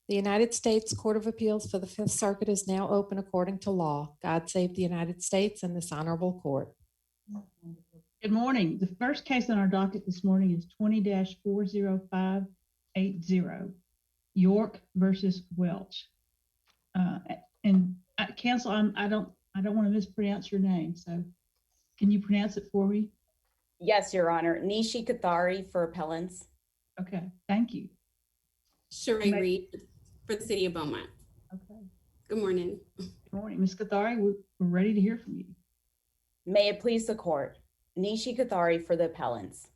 The United States Court of Appeals for the Fifth Circuit is now open according to law. God save the United States and this honorable court. Good morning. The first case on our docket this morning is 20-40580, York versus Welch. Counsel, I don't want to mispronounce your name, so can you pronounce it for me? Yes, Your Honor. Nishi Kothari for appellants. Okay, thank you. Sharae Reed for the City of Beaumont. Okay. Good morning. Good morning, Ms. Kothari. We're ready to hear from you. May it please the court. Nishi Kothari for the appellants.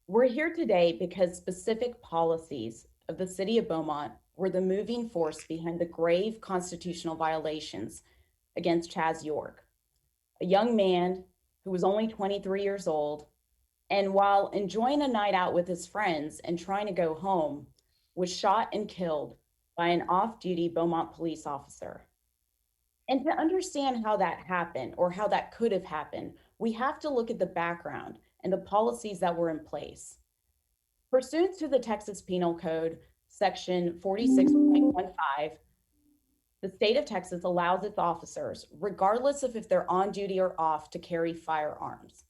We're here today because specific policies of the City of Beaumont were the moving force behind the grave constitutional violations against Chaz York, a young man who was only 23 years old, and while enjoying a night out with his friends and trying to go home, was shot and killed by an off-duty Beaumont police officer. And to understand how that happened or how that could have happened, we have to look at the background and the policies that were in place. Pursuant to the Texas Penal Code, Section 46.15, the state of Texas allows its officers, regardless of if they're on duty or off, to carry firearms.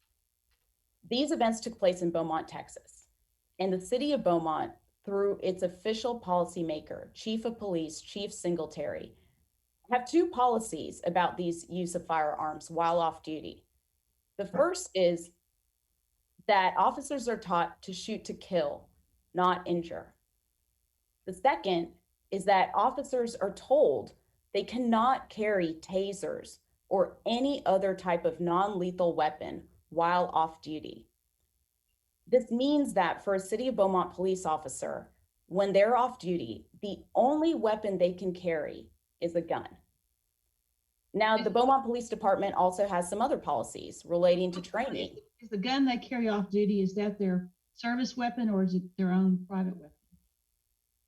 These events took place in Beaumont, Texas, and the City of Beaumont, through its official policymaker, Chief of Police, Chief Singletary, have two policies about these use of firearms while off duty. The first is that officers are taught to shoot to kill, not injure. The second is that officers are told they cannot carry tasers or any other type of non-lethal weapon while off duty. This means that for a City of Beaumont police officer, when they're off duty, the only weapon they can carry is a gun. Now, the Beaumont Police Department also has some other policies relating to training. Is the gun they carry off duty, is that their service weapon or is it their own private weapon?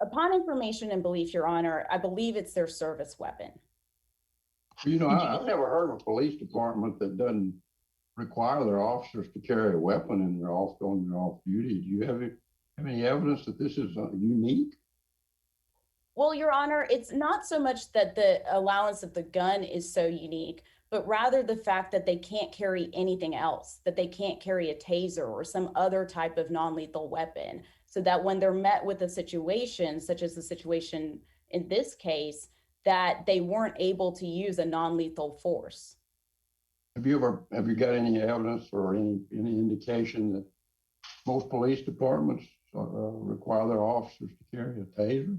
Upon information and belief, Your Honor, I believe it's their service weapon. You know, I've never heard of a police department that doesn't require their officers to carry a weapon and they're off duty. Do you have any evidence that this is unique? Well, Your Honor, it's not so much that the allowance of the gun is so unique, but rather the fact that they can't carry anything else, that they can't carry a taser or some other type of non-lethal weapon, so that when they're met with a situation, such as the situation in this case, that they weren't able to use a non-lethal force. Have you got any evidence or any indication that most police departments require their officers to carry a taser?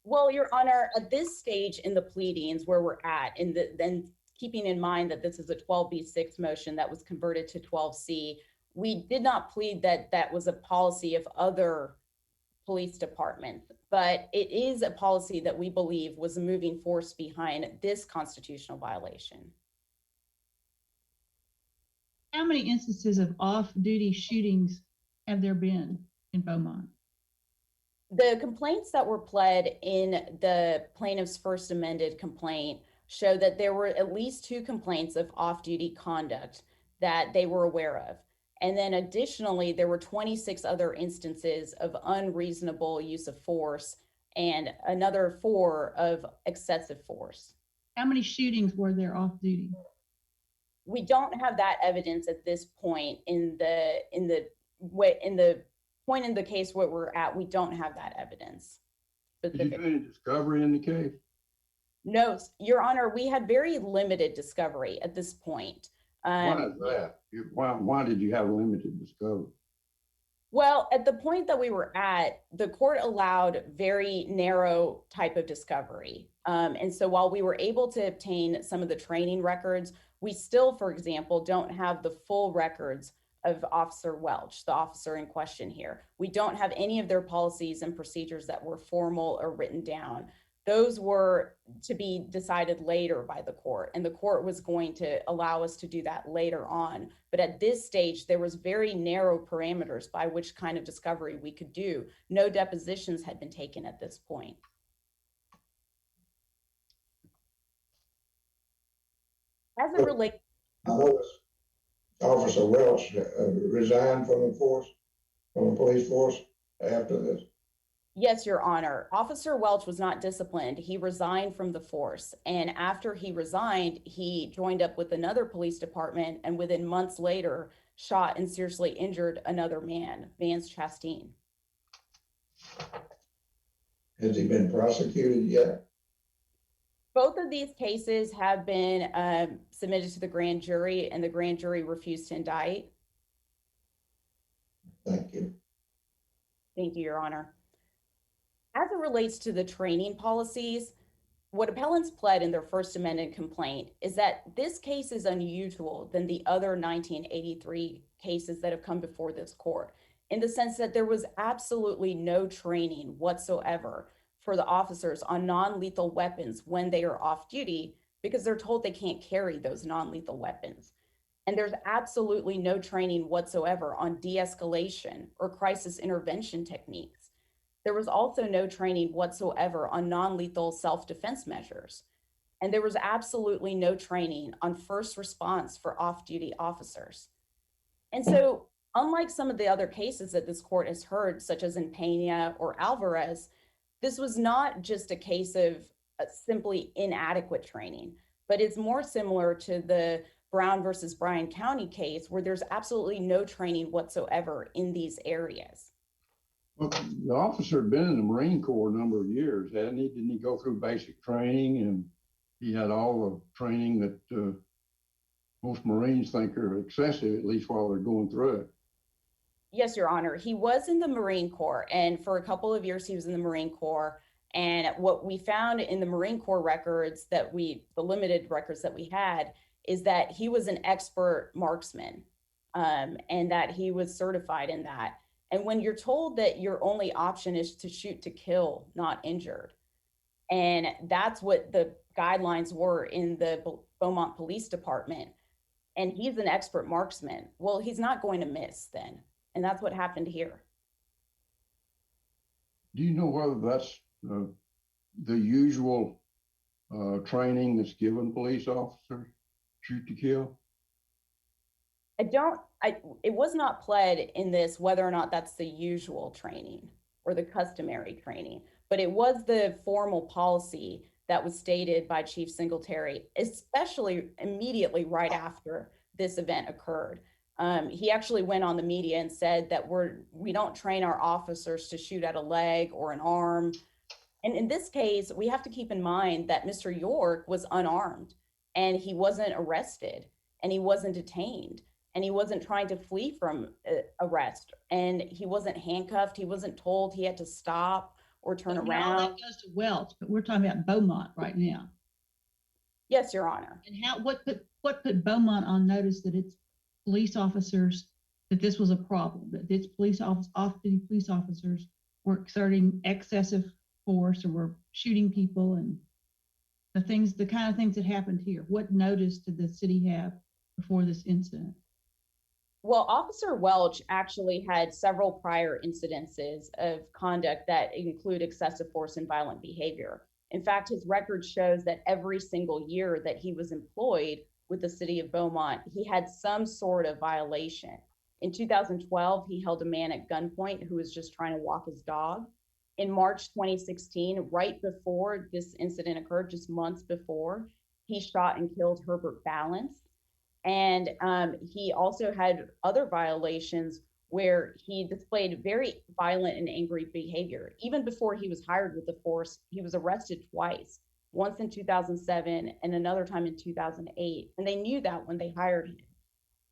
Well, Your Honor, at this stage in the pleadings where we're at, then keeping in mind that this is a 12B6 motion that was converted to 12C, we did not plead that that was a policy of other police departments, but it is a policy that we believe was a moving force behind this constitutional violation. How many instances of off-duty shootings have there been in Beaumont? The complaints that were pled in the plaintiff's first amended complaint show that there were at least 2 complaints of off-duty conduct that they were aware of. And then additionally, there were 26 other instances of unreasonable use of force and another 4 of excessive force. How many shootings were there off-duty? We don't have that evidence at this point in the point in the case where we're at. We don't have that evidence. Did you do any discovery in the case? No, Your Honor, we had very limited discovery at this point. Why is that? Why did you have limited discovery? Well, at the point that we were at, the court allowed very narrow type of discovery. And so while we were able to obtain some of the training records, we still, for example, don't have the full records of Officer Welch, the officer in question here. We don't have any of their policies and procedures that were formal or written down. Those were to be decided later by the court, and the court was going to allow us to do that later on. But at this stage, there was very narrow parameters by which kind of discovery we could do. No depositions had been taken at this point. As it relates, I noticed Officer Welch resigned from the police force after this. Yes, Your Honor. Officer Welch was not disciplined. He resigned from the force. And after he resigned, he joined up with another police department and within months later shot and seriously injured another man, Vance Chastain. Has he been prosecuted yet? Both of these cases have been submitted to the grand jury, and the grand jury refused to indict. Thank you. Thank you, Your Honor. As it relates to the training policies, what appellants pled in their First Amendment complaint is that this case is unusual than the other 1983 cases that have come before this court, in the sense that there was absolutely no training whatsoever for the officers on non-lethal weapons when they are off duty, because they're told they can't carry those non-lethal weapons. And there's absolutely no training whatsoever on de-escalation or crisis intervention techniques. There was also no training whatsoever on non-lethal self-defense measures. And there was absolutely no training on first response for off-duty officers. And so, unlike some of the other cases that this court has heard, such as in Pena or Alvarez, this was not just a case of simply inadequate training, but it's more similar to the Brown versus Bryan County case, where there's absolutely no training whatsoever in these areas. Well, the officer had been in the Marine Corps a number of years, hadn't he? Didn't he go through basic training, and he had all the training that most Marines think are excessive, at least while they're going through it? Yes, Your Honor. He was in the Marine Corps, and for a couple of years he was in the Marine Corps. And what we found in the Marine Corps records the limited records that we had, is that he was an expert marksman, and that he was certified in that. And when you're told that your only option is to shoot to kill, not injured, and that's what the guidelines were in the Beaumont Police Department, and he's an expert marksman, well, he's not going to miss then. And that's what happened here. Do you know whether that's the usual training that's given police officers, shoot to kill? It was not pled in this whether or not that's the usual training or the customary training, but it was the formal policy that was stated by Chief Singletary, especially immediately right after this event occurred. He actually went on the media and said that we don't train our officers to shoot at a leg or an arm. And in this case, we have to keep in mind that Mr. York was unarmed, and he wasn't arrested, and he wasn't detained, and he wasn't trying to flee from arrest, and he wasn't handcuffed. He wasn't told he had to stop or turn around. All that goes to Welch, but we're talking about Beaumont right now. Yes, Your Honor. And what put Beaumont on notice that its police officers, that this was a problem, that its off-duty police officers were exerting excessive force or were shooting people, and the kind of things that happened here? What notice did the city have before this incident? Well, Officer Welch actually had several prior incidences of conduct that include excessive force and violent behavior. In fact, his record shows that every single year that he was employed with the city of Beaumont, he had some sort of violation. In 2012, he held a man at gunpoint who was just trying to walk his dog. In March 2016, right before this incident occurred, just months before, he shot and killed Herbert Balance. And he also had other violations where he displayed very violent and angry behavior. Even before he was hired with the force, he was arrested twice, once in 2007 and another time in 2008. And they knew that when they hired him.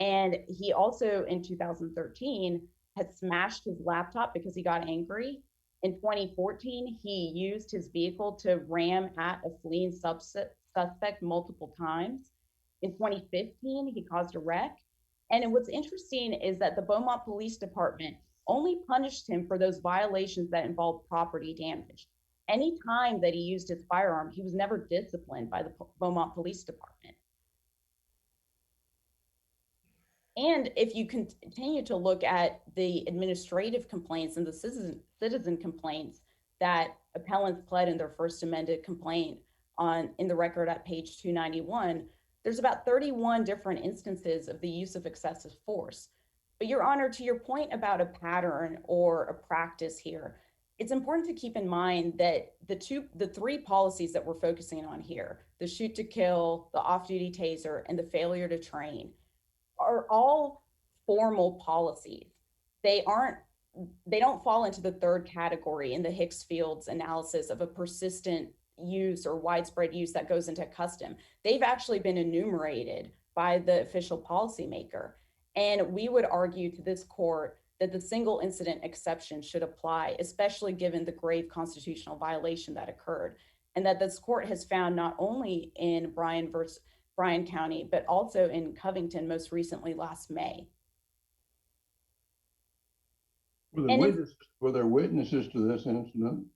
And he also, in 2013, had smashed his laptop because he got angry. In 2014, he used his vehicle to ram at a fleeing suspect multiple times. In 2015, he caused a wreck. And what's interesting is that the Beaumont Police Department only punished him for those violations that involved property damage. Any time that he used his firearm, he was never disciplined by the Beaumont Police Department. And if you continue to look at the administrative complaints and the citizen complaints that appellants pled in their first amended complaint in the record at page 291, there's about 31 different instances of the use of excessive force. But Your Honor, to your point about a pattern or a practice here, it's important to keep in mind that the three policies that we're focusing on here, the shoot to kill, the off-duty taser, and the failure to train, are all formal policies. They don't fall into the third category in the Hicks-Fields analysis of a persistent use or widespread use that goes into custom. They've actually been enumerated by the official policymaker. And we would argue to this court that the single incident exception should apply, especially given the grave constitutional violation that occurred. And that this court has found not only in Bryan County, but also in Covington most recently last May. Were there witnesses to this incident?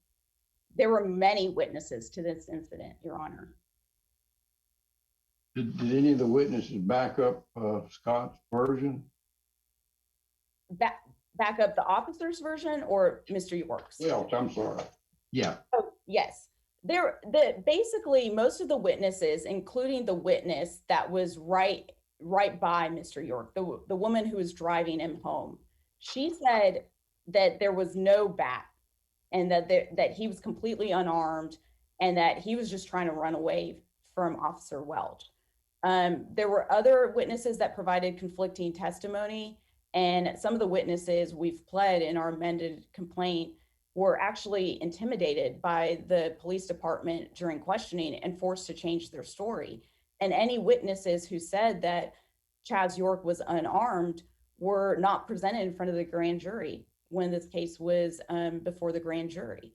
There were many witnesses to this incident, Your Honor. Did any of the witnesses back up Scott's version? Back up the officer's version or Mr. York's? Welch, I'm sorry. Yeah. Oh, yes. Basically, most of the witnesses, including the witness that was right by Mr. York, the woman who was driving him home, she said that there was no bat and that he was completely unarmed and that he was just trying to run away from Officer Welch. There were other witnesses that provided conflicting testimony, and some of the witnesses we've pled in our amended complaint were actually intimidated by the police department during questioning and forced to change their story. And any witnesses who said that Chaz York was unarmed were not presented in front of the grand jury when this case was before the grand jury.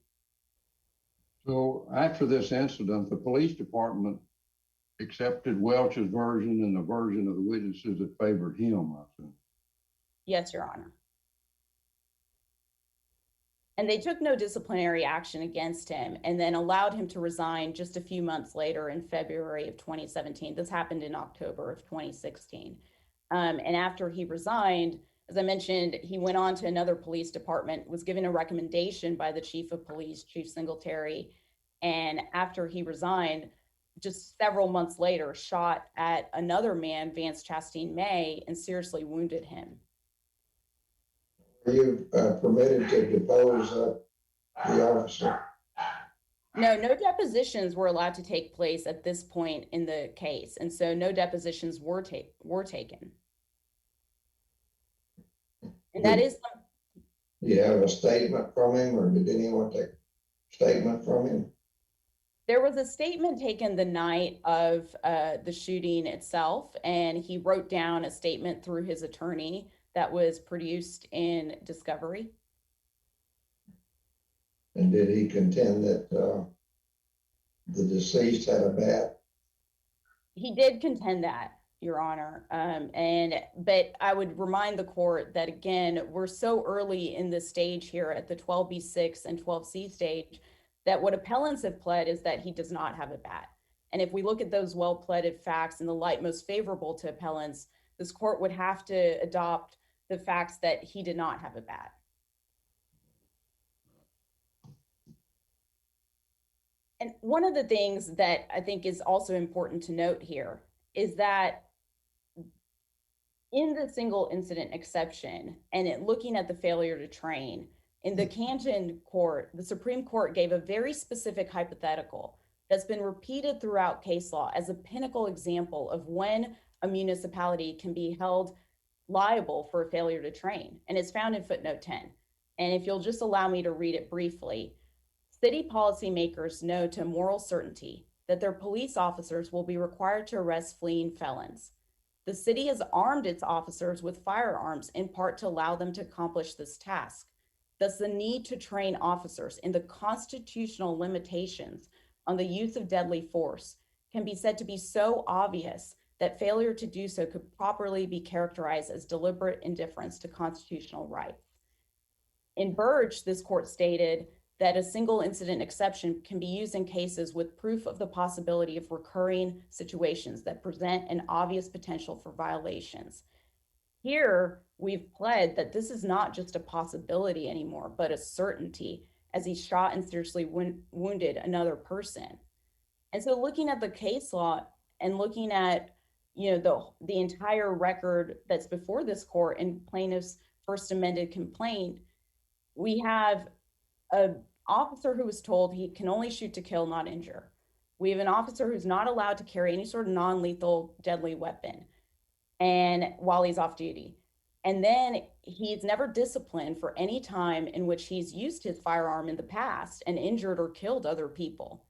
So after this incident, the police department accepted Welch's version and the version of the witnesses that favored him, I think. Yes, Your Honor. And they took no disciplinary action against him and then allowed him to resign just a few months later in February of 2017. This happened in October of 2016. And after he resigned, as I mentioned, he went on to another police department, was given a recommendation by the chief of police, Chief Singletary. And after he resigned, just several months later, shot at another man, Vance Chastain May, and seriously wounded him. Were you permitted to depose the officer? No depositions were allowed to take place at this point in the case. And so no depositions were taken. And that is. Do you have a statement from him, or did anyone take a statement from him? There was a statement taken the night of the shooting itself, and he wrote down a statement through his attorney that was produced in discovery. And did he contend that the deceased had a bat? He did contend that, Your Honor. But I would remind the court that, again, we're so early in the stage here at the 12B6 and 12C stage that what appellants have pled is that he does not have a bat. And if we look at those well-pleaded facts in the light most favorable to appellants, this court would have to adopt the facts that he did not have a bat. And one of the things that I think is also important to note here is that in the single incident exception and looking at the failure to train, in the Canton court, the Supreme Court gave a very specific hypothetical that's been repeated throughout case law as a pinnacle example of when a municipality can be held liable for a failure to train. And it's found in footnote 10. And if you'll just allow me to read it briefly, city policymakers know to moral certainty that their police officers will be required to arrest fleeing felons. The city has armed its officers with firearms in part to allow them to accomplish this task. Thus, the need to train officers in the constitutional limitations on the use of deadly force can be said to be so obvious that failure to do so could properly be characterized as deliberate indifference to constitutional rights. In Burge, this court stated that a single incident exception can be used in cases with proof of the possibility of recurring situations that present an obvious potential for violations. Here, we've pled that this is not just a possibility anymore, but a certainty, as he shot and seriously wounded another person. And so looking at the case law and looking at the entire record that's before this court in plaintiff's first amended complaint, we have an officer who was told he can only shoot to kill, not injure. We have an officer who's not allowed to carry any sort of non-lethal deadly weapon and while he's off duty. And then he's never disciplined for any time in which he's used his firearm in the past and injured or killed other people.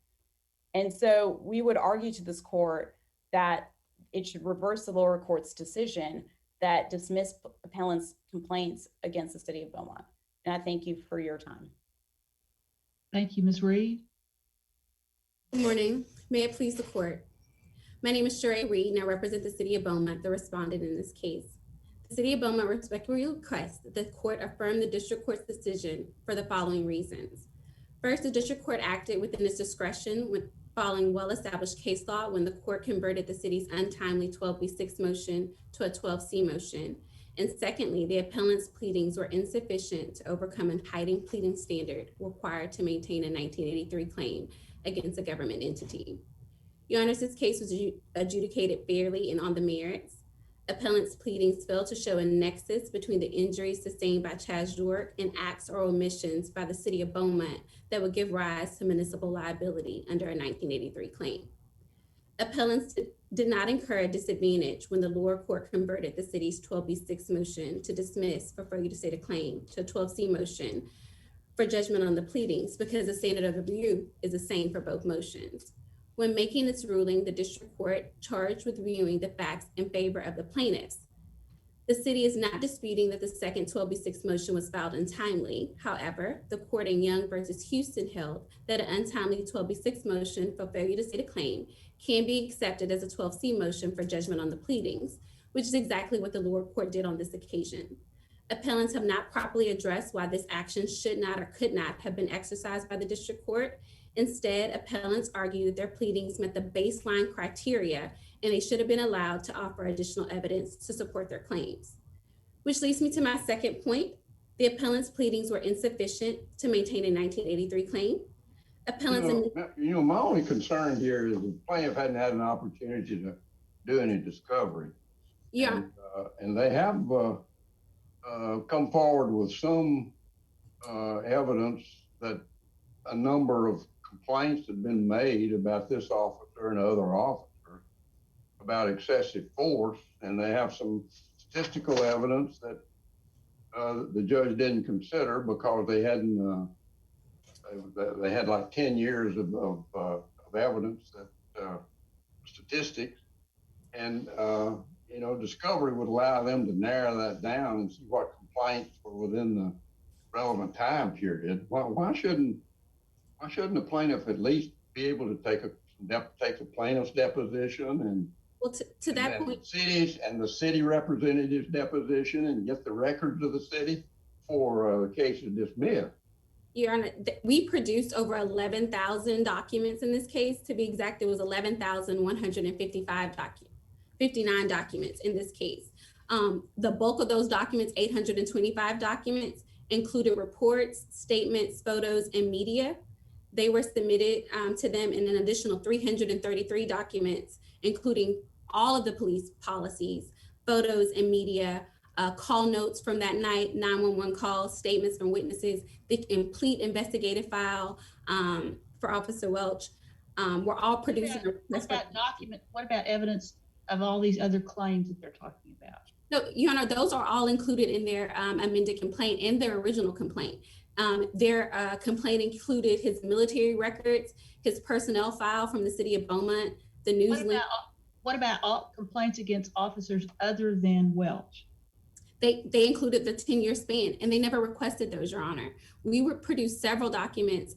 And so we would argue to this court that it should reverse the lower court's decision that dismissed appellant's complaints against the city of Beaumont. And I thank you for your time. Thank you, Ms. Reed. Good morning. May it please the court. My name is Sharae Reed, and I represent the city of Beaumont, the respondent in this case. The city of Beaumont respectfully requests that the court affirm the district court's decision for the following reasons. First, the district court acted within its discretion with following well-established case law when the court converted the city's untimely 12B6 motion to a 12C motion. And secondly, the appellant's pleadings were insufficient to overcome a heightened pleading standard required to maintain a 1983 claim against a government entity. Your Honor, this case was adjudicated fairly and on the merits. Appellant's pleadings failed to show a nexus between the injuries sustained by Chaz Dwork and acts or omissions by the city of Beaumont that would give rise to municipal liability under a 1983 claim. Appellants did not incur a disadvantage when the lower court converted the city's 12B6 motion to dismiss for failure to state a claim to a 12C motion for judgment on the pleadings because the standard of review is the same for both motions. When making its ruling, the district court charged with reviewing the facts in favor of the plaintiffs. The city is not disputing that the second 12B6 motion was filed untimely. However, the court in Young versus Houston held that an untimely 12B6 motion for failure to state a claim can be accepted as a 12C motion for judgment on the pleadings, which is exactly what the lower court did on this occasion. Appellants have not properly addressed why this action should not or could not have been exercised by the district court. Instead, appellants argue that their pleadings met the baseline criteria and they should have been allowed to offer additional evidence to support their claims. Which leads me to my second point. The appellant's pleadings were insufficient to maintain a 1983 claim. Appellants my only concern here is the plaintiff hadn't had an opportunity to do any discovery. Yeah. And they have come forward with some evidence that a number of complaints had been made about this officer and other officers about excessive force, and they have some statistical evidence that the judge didn't consider because they hadn't. They had like 10 years of evidence that statistics, and discovery would allow them to narrow that down and see what complaints were within the relevant time period. Why shouldn't the plaintiff at least be able to take a plaintiff's deposition and to that point, the city representative's deposition and get the records of the city for the case is dismissed? Your Honor, we produced over 11,000 documents in this case. To be exact, it was 11,159 documents in this case. The bulk of those documents, 825 documents, included reports, statements, photos, and media. They were submitted to them in an additional 333 documents, including all of the police policies, photos and media, call notes from that night, 911 calls, statements from witnesses, the complete investigative file for Officer Welch. We're all producing. What about evidence of all these other claims that they're talking about? No, Your Honor, those are all included in their amended complaint and their original complaint. Their complaint included his military records, his personnel file from the city of Beaumont, the news link. What about all complaints against officers other than Welch? They included the 10-year span, and they never requested those, Your Honor. We would produce several documents,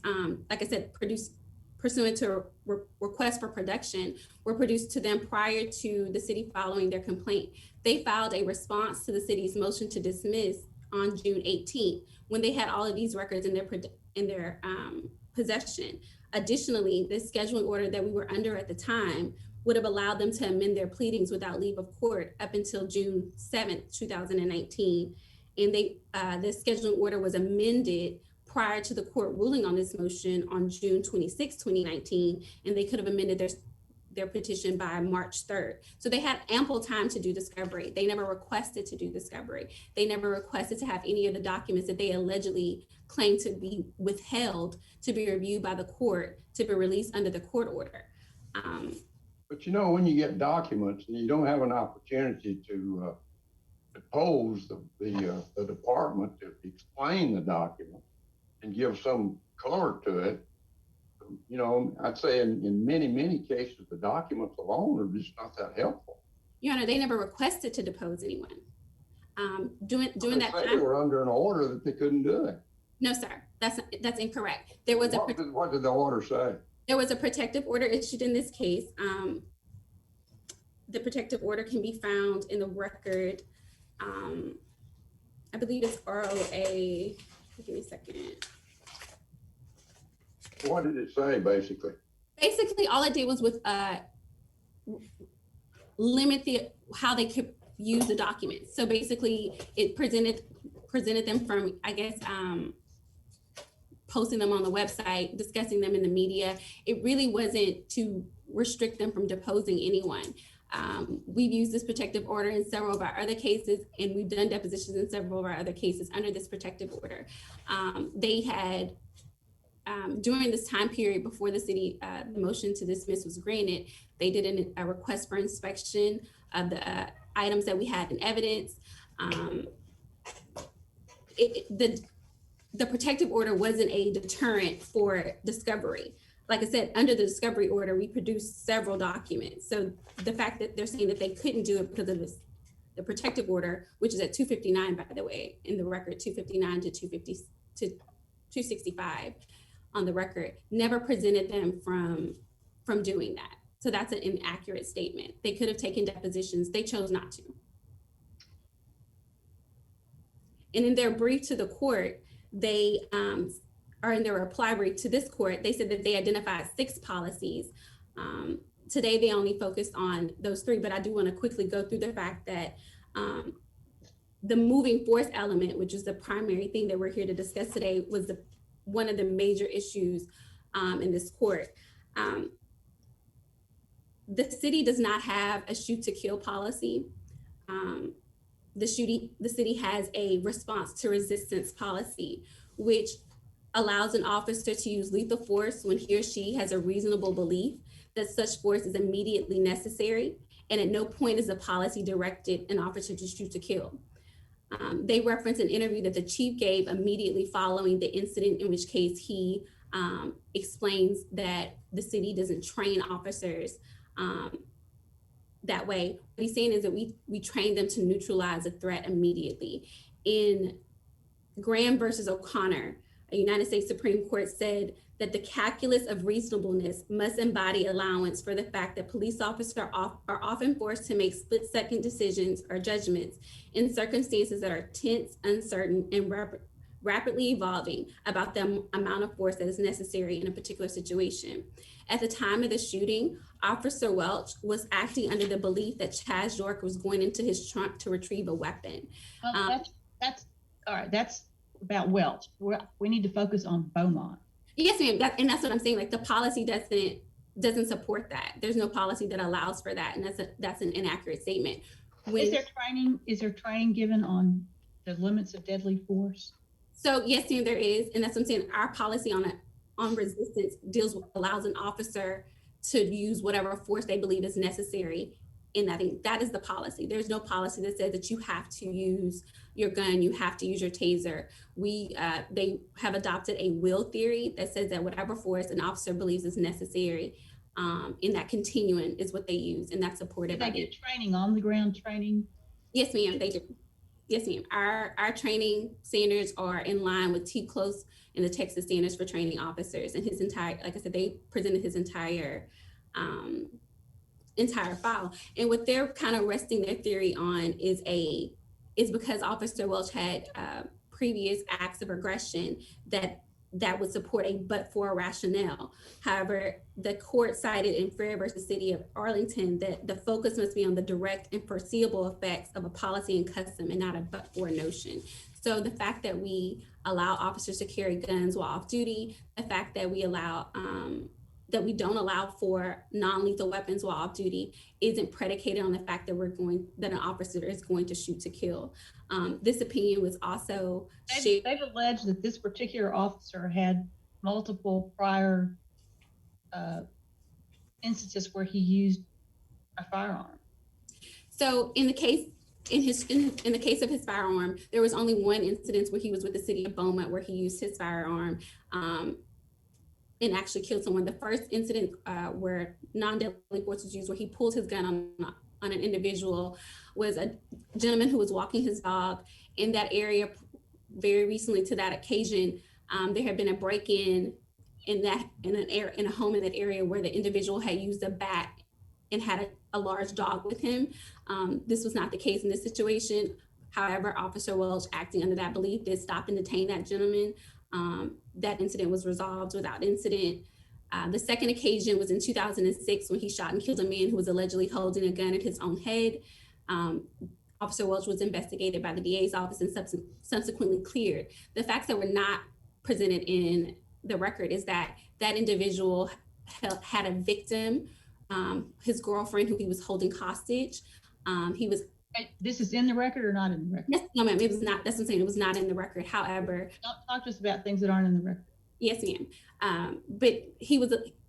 like I said, produced pursuant to a request for production, were produced to them prior to the city following their complaint. They filed a response to the city's motion to dismiss on June 18th, when they had all of these records in their possession. Additionally, the scheduling order that we were under at the time would have allowed them to amend their pleadings without leave of court up until June 7th, 2019. And the scheduling order was amended prior to the court ruling on this motion on June 26, 2019, and they could have amended their petition by March 3rd. So they had ample time to do discovery. They never requested to do discovery. They never requested to have any of the documents that they allegedly claimed to be withheld to be reviewed by the court to be released under the court order. But you know, when you get documents and you don't have an opportunity to depose the department to explain the document and give some color to it, you know, I'd say in many cases, the documents alone are just not that helpful. Your Honor, they never requested to depose anyone. During that They time, were under an order that they couldn't do it. no, sir, that's incorrect. There was What did the order say? There was a protective order issued in this case. The protective order can be found in the record. I believe it's ROA. Give me a second. What did it say, basically? Basically, all it did was limit how they could use the documents. So basically, it presented them from, I guess, posting them on the website, discussing them in the media. It really wasn't to restrict them from deposing anyone. We've used this protective order in several of our other cases, and we've done depositions in several of our other cases under this protective order. They had, during this time period before the motion to dismiss was granted, they did a request for inspection of the items that we had in evidence. The protective order wasn't a deterrent for discovery. Like I said, under the discovery order, we produced several documents. So the fact that they're saying that they couldn't do it because of the protective order, which is at 259, by the way, in the record, 259 to 265 on the record, never prevented them from doing that. So that's an inaccurate statement. They could have taken depositions. They chose not to. And in their brief to the court, they are in their reply brief to this court, they said that they identified 6 policies. Today, they only focused on those 3, but I do want to quickly go through the fact that the moving force element, which is the primary thing that we're here to discuss today, was one of the major issues in this court. The city does not have a shoot to kill policy. The city has a response to resistance policy, which allows an officer to use lethal force when he or she has a reasonable belief that such force is immediately necessary, and at no point is the policy directed an officer to shoot to kill. They reference an interview that the chief gave immediately following the incident, in which case he explains that the city doesn't train officers that way. What he's saying is that we train them to neutralize a threat immediately. In Graham versus O'Connor, a United States Supreme Court said that the calculus of reasonableness must embody allowance for the fact that police officers are often forced to make split-second decisions or judgments in circumstances that are tense, uncertain, and rapidly evolving about the amount of force that is necessary in a particular situation. At the time of the shooting, Officer Welch was acting under the belief that Chaz York was going into his trunk to retrieve a weapon. Well, that's all right. That's about Welch. We need to focus on Beaumont. Yes, ma'am. And that's what I'm saying. Like, the policy doesn't support that. There's no policy that allows for that, and that's an inaccurate statement. Is there training given on the limits of deadly force? So yes, ma'am, there is, and that's what I'm saying. Our policy on resistance allows an officer to use whatever force they believe is necessary. And I think that is the policy. There's no policy that says that you have to use your gun, you have to use your taser. They have adopted a will theory that says that whatever force an officer believes is necessary in that continuum is what they use, and that's supported by. They get training, on the ground training? Yes, ma'am, they do. Yes, ma'am. Our training standards are in line with T-Close and the Texas standards for training officers. And his entire, like I said, they presented his entire file. And what they're kind of resting their theory on is because Officer Welch had previous acts of aggression that would support a but-for rationale. However, the court cited in Fair versus City of Arlington that the focus must be on the direct and foreseeable effects of a policy and custom and not a but-for notion. So the fact that we allow officers to carry guns while off duty, the fact that we allow that we don't allow for non-lethal weapons while off duty isn't predicated on the fact that an officer is going to shoot to kill. This opinion was also shared. They've alleged that this particular officer had multiple prior instances where he used a firearm. So in the case in the case of his firearm, there was only one incident where he was with the city of Beaumont where he used his firearm and actually killed someone. The first incident where non-deadly force was used, where he pulled his gun on an individual, was a gentleman who was walking his dog in that area. Very recently to that occasion, there had been a break-in in a home in that area where the individual had used a bat and had a large dog with him. This was not the case in this situation. However, Officer Welch, acting under that belief, did stop and detain that gentleman. That incident was resolved without incident. The second occasion was in 2006 when he shot and killed a man who was allegedly holding a gun at his own head. Officer Welch was investigated by the DA's office and subsequently cleared. The facts that were not presented in the record is that that individual had a victim, his girlfriend, who he was holding hostage. This is in the record or not in the record? Yes, no, ma'am, it was not. That's what I'm saying. It was not in the record. However, Talk to us about things that aren't in the record. yes, ma'am. But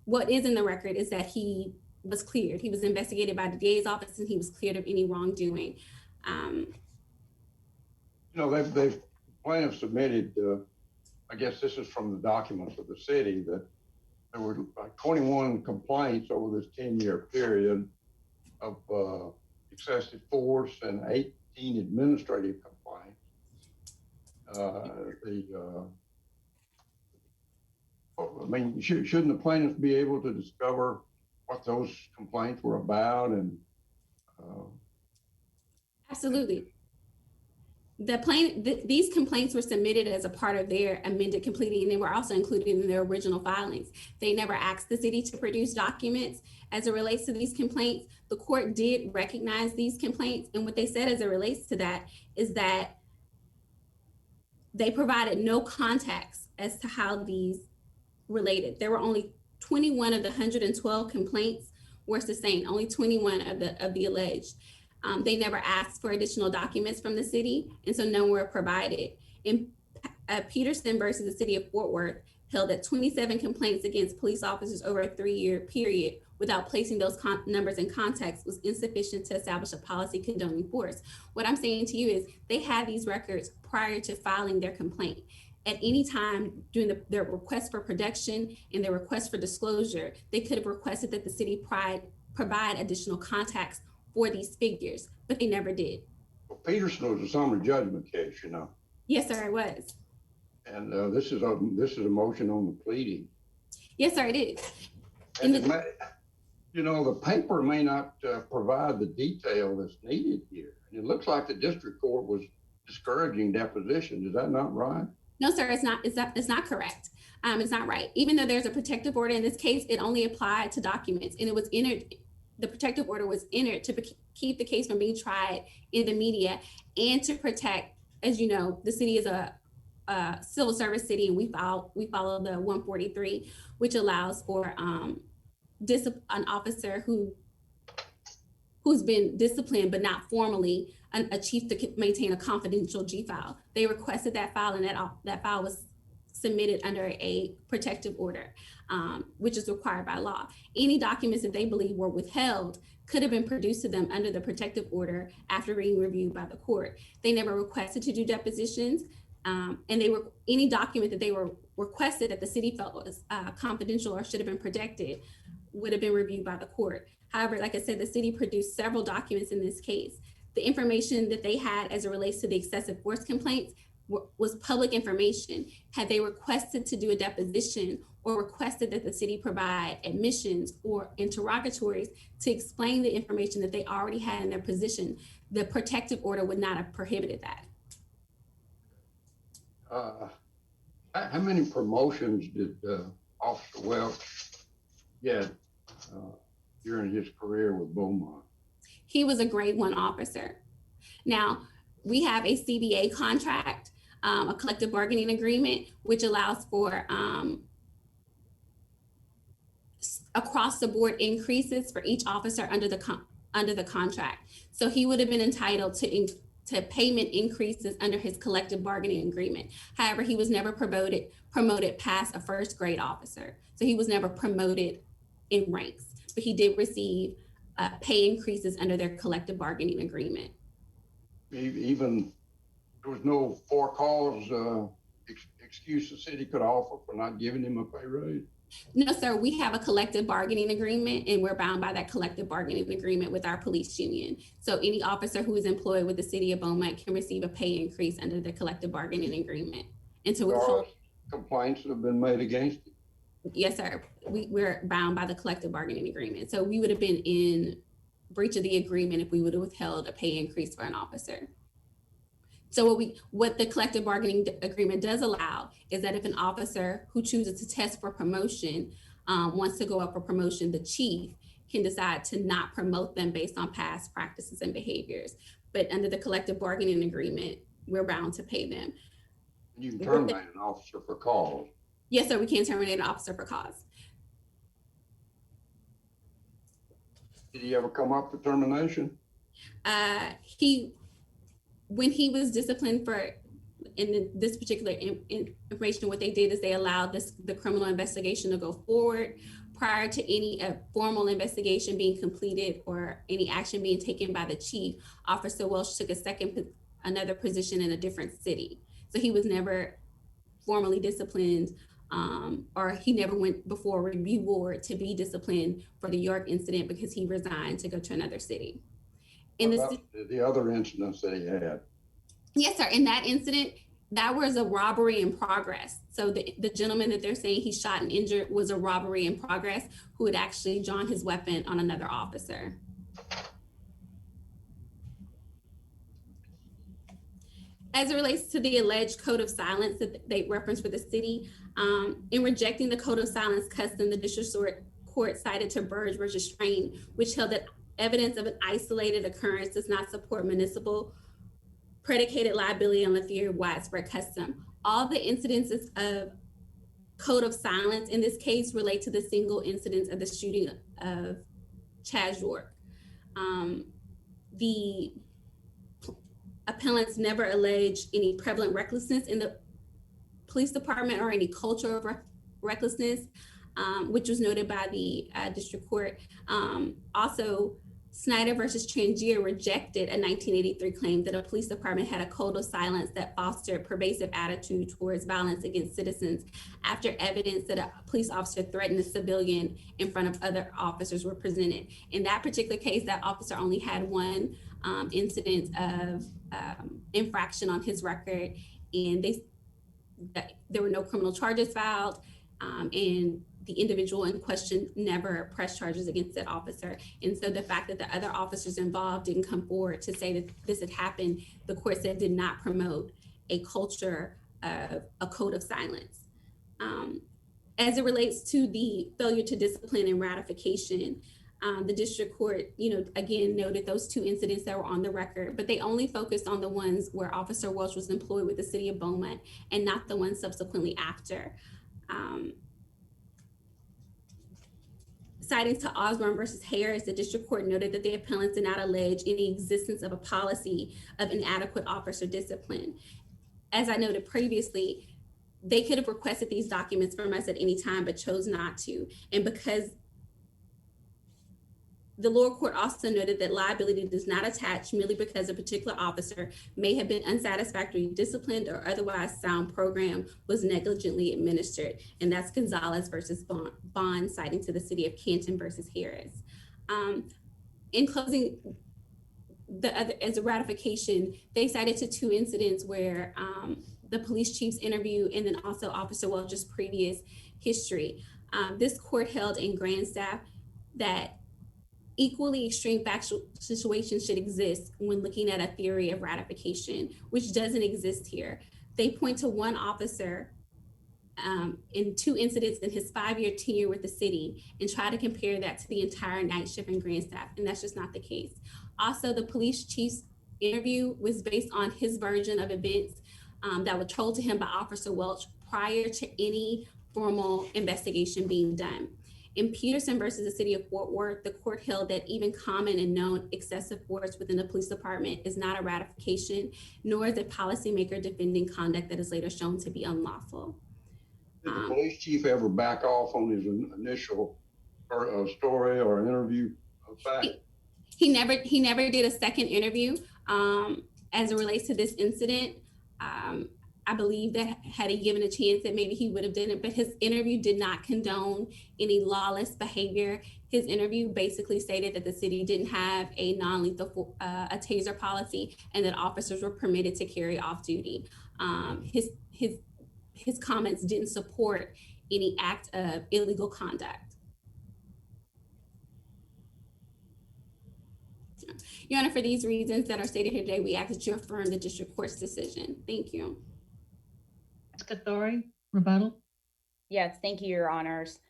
what is in the record is that he was cleared. He was investigated by the DA's office and he was cleared of any wrongdoing. They've plaintiffs submitted, I guess this is from the documents of the city, that there were like 21 complaints over this 10-year period of excessive force and 18 administrative complaints. Shouldn't the plaintiffs be able to discover what those complaints were about? And Absolutely. These complaints were submitted as a part of their amended completing, and they were also included in their original filings. They never asked the city to produce documents as it relates to these complaints. The court did recognize these complaints, and what they said as it relates to that is that they provided no context as to how these related. There were only 21 of the 112 complaints were sustained, only 21 of the alleged. They never asked for additional documents from the city, and so none were provided. In Peterson versus the city of Fort Worth held that 27 complaints against police officers over a 3-year period without placing those numbers in context was insufficient to establish a policy condoning force. What I'm saying to you is they had these records prior to filing their complaint. At any time during their request for production and their request for disclosure, they could have requested that the city provide additional context for these figures, but they never did. well, Peterson was a summary judgment case, Yes, sir, it was. and this is a motion on the pleading. Yes, sir, it is. And the paper may not provide the detail that's needed here. And it looks like the district court was discouraging deposition. Is that not right? No, sir, it's not. It's not correct. It's not right. Even though there's a protective order in this case, it only applied to documents, and it was entered. The protective order was entered to keep the case from being tried in the media and to protect, as you know, the city is a civil service city, and we follow the 143, which allows for an officer who's been disciplined but not formally a chief to maintain a confidential G file. They requested that file, and that file was submitted under a protective order, which is required by law. Any documents that they believe were withheld could have been produced to them under the protective order after being reviewed by the court. They never requested to do depositions, and any document that they were requested that the city felt was confidential or should have been protected would have been reviewed by the court. However, like I said, the city produced several documents in this case. The information that they had as it relates to the excessive force complaints was public information. Had they requested to do a deposition or requested that the city provide admissions or interrogatories to explain the information that they already had in their position, the protective order would not have prohibited that. How many promotions did Officer Welch get during his career with Beaumont? He was a grade 1 officer. Now, we have a CBA contract, a collective bargaining agreement, which allows for across the board increases for each officer under the contract. So he would have been entitled to payment increases under his collective bargaining agreement. However, he was never promoted past a first grade officer. So he was never promoted in ranks, but he did receive pay increases under their collective bargaining agreement. Even there was no for cause excuse the city could offer for not giving him a pay raise? No, sir, we have a collective bargaining agreement and we're bound by that collective bargaining agreement with our police union. So any officer who is employed with the city of Beaumont can receive a pay increase under the collective bargaining agreement. And so There complaints that have been made against it. Yes, sir. We're bound by the collective bargaining agreement. So we would have been in breach of the agreement if we would have withheld a pay increase for an officer. So what the collective bargaining agreement does allow is that if an officer who chooses to test for promotion wants to go up for promotion, the chief can decide to not promote them based on past practices and behaviors. But under the collective bargaining agreement, we're bound to pay them. You can terminate an officer for cause. Yes, sir, we can terminate an officer for cause. Did he ever come up for termination? When he was disciplined for, in this particular information, what they did is they allowed the criminal investigation to go forward prior to any formal investigation being completed or any action being taken by the chief. Officer Welch took another position in a different city. So he was never formally disciplined, or he never went before a review board to be disciplined for the York incident because he resigned to go to another city. The other incidents that he had? Yes, sir. In that incident, that was a robbery in progress. So the gentleman that they're saying he shot and injured was a robbery in progress who had actually drawn his weapon on another officer. As it relates to the alleged code of silence that they referenced for the city, in rejecting the code of silence custom, the district court cited to Burge versus Strain, which held that evidence of an isolated occurrence does not support municipal predicated liability on the theory of widespread custom. All the incidences of code of silence in this case relate to the single incidents of the shooting of Chaz York. The appellants never alleged any prevalent recklessness in the police department or any culture of recklessness, which was noted by the district court. Also, Snyder versus Trangier rejected a 1983 claim that a police department had a code of silence that fostered pervasive attitude towards violence against citizens after evidence that a police officer threatened a civilian in front of other officers were presented. In that particular case, that officer only had one incident of infraction on his record, and there were no criminal charges filed, and the individual in question never pressed charges against that officer. And so the fact that the other officers involved didn't come forward to say that this had happened, the court said did not promote a culture of a code of silence. As it relates to the failure to discipline and ratification, the district court, again, noted those two incidents that were on the record, but they only focused on the ones where Officer Welch was employed with the city of Beaumont and not the ones subsequently after. Citing to Osborne versus Harris, the district court noted that the appellants did not allege any existence of a policy of inadequate officer discipline. As I noted previously, they could have requested these documents from us at any time, but chose not to. And because the lower court also noted that liability does not attach merely because a particular officer may have been unsatisfactorily disciplined or otherwise sound program was negligently administered. And that's Gonzalez versus Bond, citing to the city of Canton versus Harris. In closing, as a ratification, they cited to two incidents where the police chief's interview and then also Officer Welch's previous history. This court held in Grandstaff that equally extreme factual situations should exist when looking at a theory of ratification, which doesn't exist here. They point to one officer in two incidents in his 5-year tenure with the city and try to compare that to the entire night shift in Grandstaff, and that's just not the case. Also, the police chief's interview was based on his version of events that were told to him by Officer Welch prior to any formal investigation being done. In Peterson versus the City of Fort Worth, the court held that even common and known excessive force within the police department is not a ratification, nor is a policymaker defending conduct that is later shown to be unlawful. Did the police chief ever back off on his initial story or interview fact? He never did a second interview as it relates to this incident. I believe that had he given a chance that maybe he would have done it, but his interview did not condone any lawless behavior. His interview basically stated that the city didn't have a non-lethal a taser policy and that officers were permitted to carry off duty. His comments didn't support any act of illegal conduct. Your Honor, for these reasons that are stated here today, we ask that you affirm the district court's decision. Thank you. Ms. Kothari, rebuttal. Yes, thank you, Your Honors.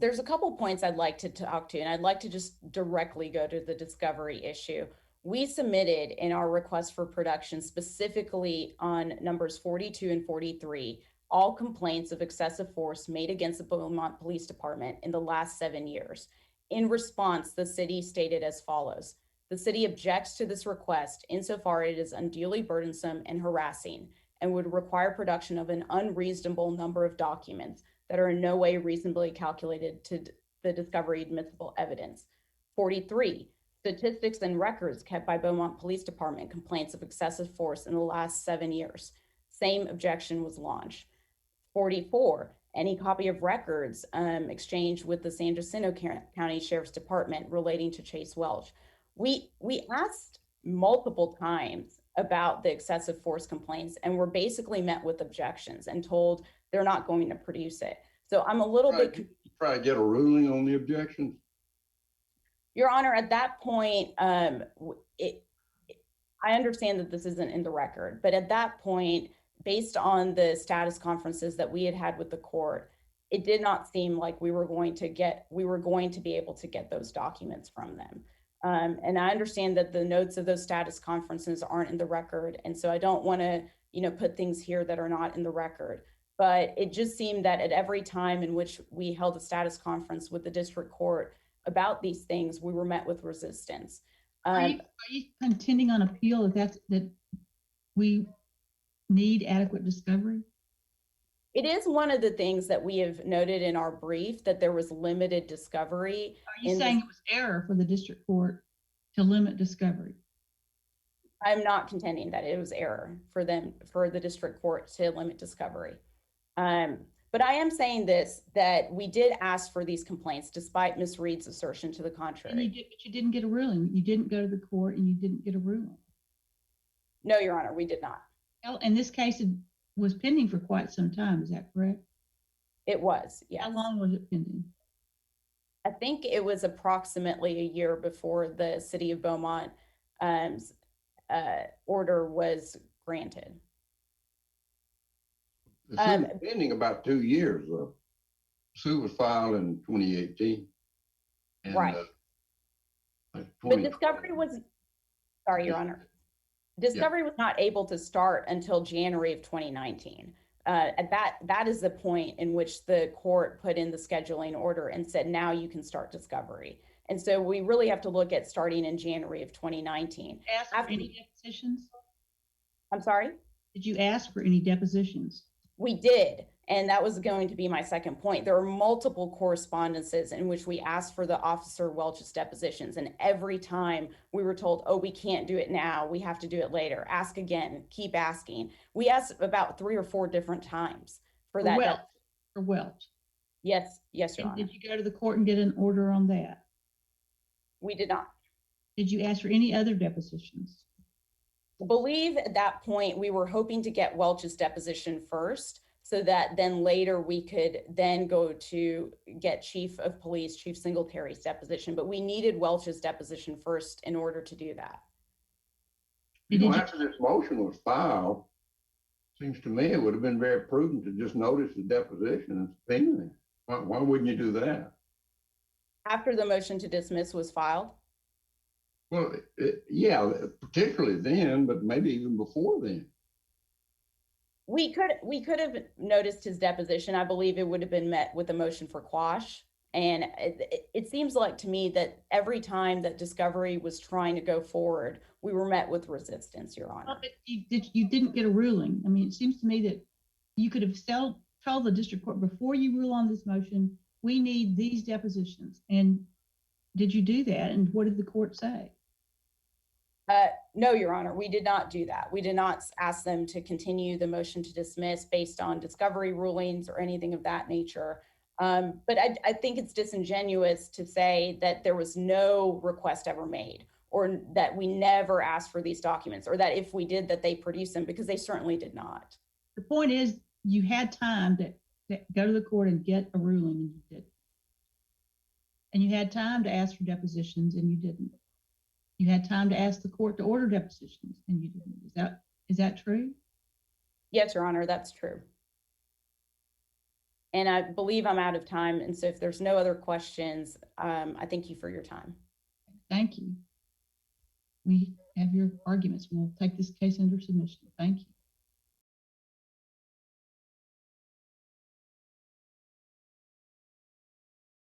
There's a couple points I'd like to talk to, and I'd like to just directly go to the discovery issue. We submitted in our request for production, specifically on numbers 42 and 43, all complaints of excessive force made against the Beaumont Police Department in the last 7 years. In response, the city stated as follows: the city objects to this request insofar it is unduly burdensome and harassing, and would require production of an unreasonable number of documents that are in no way reasonably calculated to the discovery admissible evidence. 43, statistics and records kept by Beaumont Police Department complaints of excessive force in the last 7 years. Same objection was launched. 44, any copy of records exchanged with the San Jacinto County Sheriff's Department relating to Chase Welch. We asked multiple times about the excessive force complaints and were basically met with objections and told they're not going to produce it. So I'm a little bit— Try to get a ruling on the objections? Your Honor, at that point, I understand that this isn't in the record, but at that point, based on the status conferences that we had had with the court, it did not seem like we were going to be able to get those documents from them. And I understand that the notes of those status conferences aren't in the record. And so I don't want to, put things here that are not in the record. But it just seemed that at every time in which we held a status conference with the district court about these things, we were met with resistance. Are you contending on appeal that we need adequate discovery? It is one of the things that we have noted in our brief, that there was limited discovery. Are you saying it was error for the district court to limit discovery? I'm not contending that it was error for the district court to limit discovery. But I am saying this, that we did ask for these complaints despite Ms. Reed's assertion to the contrary. But you didn't get a ruling. You didn't go to the court and you didn't get a ruling. No, Your Honor, we did not. And this case was pending for quite some time. Is that correct? It was, yes. How long was it pending? I think it was approximately a year before the City of Beaumont order was granted. The suit was pending about 2 years, though. The suit was filed in 2018. And, right. But discovery was, sorry, Your Honor. Discovery was not able to start until January of 2019. That is the point in which the court put in the scheduling order and said, now you can start discovery. And so we really have to look at starting in January of 2019. Ask for any depositions? I'm sorry? Did you ask for any depositions? We did. And that was going to be my second point. There were multiple correspondences in which we asked for the Officer Welch's depositions. And every time we were told, oh, we can't do it now. We have to do it later. Ask again. Keep asking. We asked about 3 or 4 different times for that. For Welch. Yes, Your Honor. Did you go to the court and get an order on that? We did not. Did you ask for any other depositions? I believe at that point we were hoping to get Welch's deposition first, so that then later we could then go to get Chief of Police, Chief Singletary's deposition. But we needed Welch's deposition first in order to do that. After this motion was filed, seems to me it would have been very prudent to just notice the deposition and subpoena it. Why wouldn't you do that? After the motion to dismiss was filed? Well, yeah, particularly then, but maybe even before then. We could have noticed his deposition. I believe it would have been met with a motion for quash And it seems like to me that every time that discovery was trying to go forward, we were met with resistance, Your Honor. Well, but you didn't get a ruling. I mean, it seems to me that you could have told the district court before you rule on this motion, we need these depositions. And did you do that? And what did the court say? No, Your Honor, we did not do that. We did not ask them to continue the motion to dismiss based on discovery rulings or anything of that nature. But I think it's disingenuous to say that there was no request ever made, or that we never asked for these documents, or that if we did, that they produced them, because they certainly did not. The point is, you had time to go to the court and get a ruling, and you didn't. And you had time to ask for depositions, and you didn't. You had time to ask the court to order depositions, and you didn't. Is that true? Yes, Your Honor, that's true. And I believe I'm out of time. And so if there's no other questions, I thank you for your time. Thank you. We have your arguments. We'll take this case under submission. Thank you.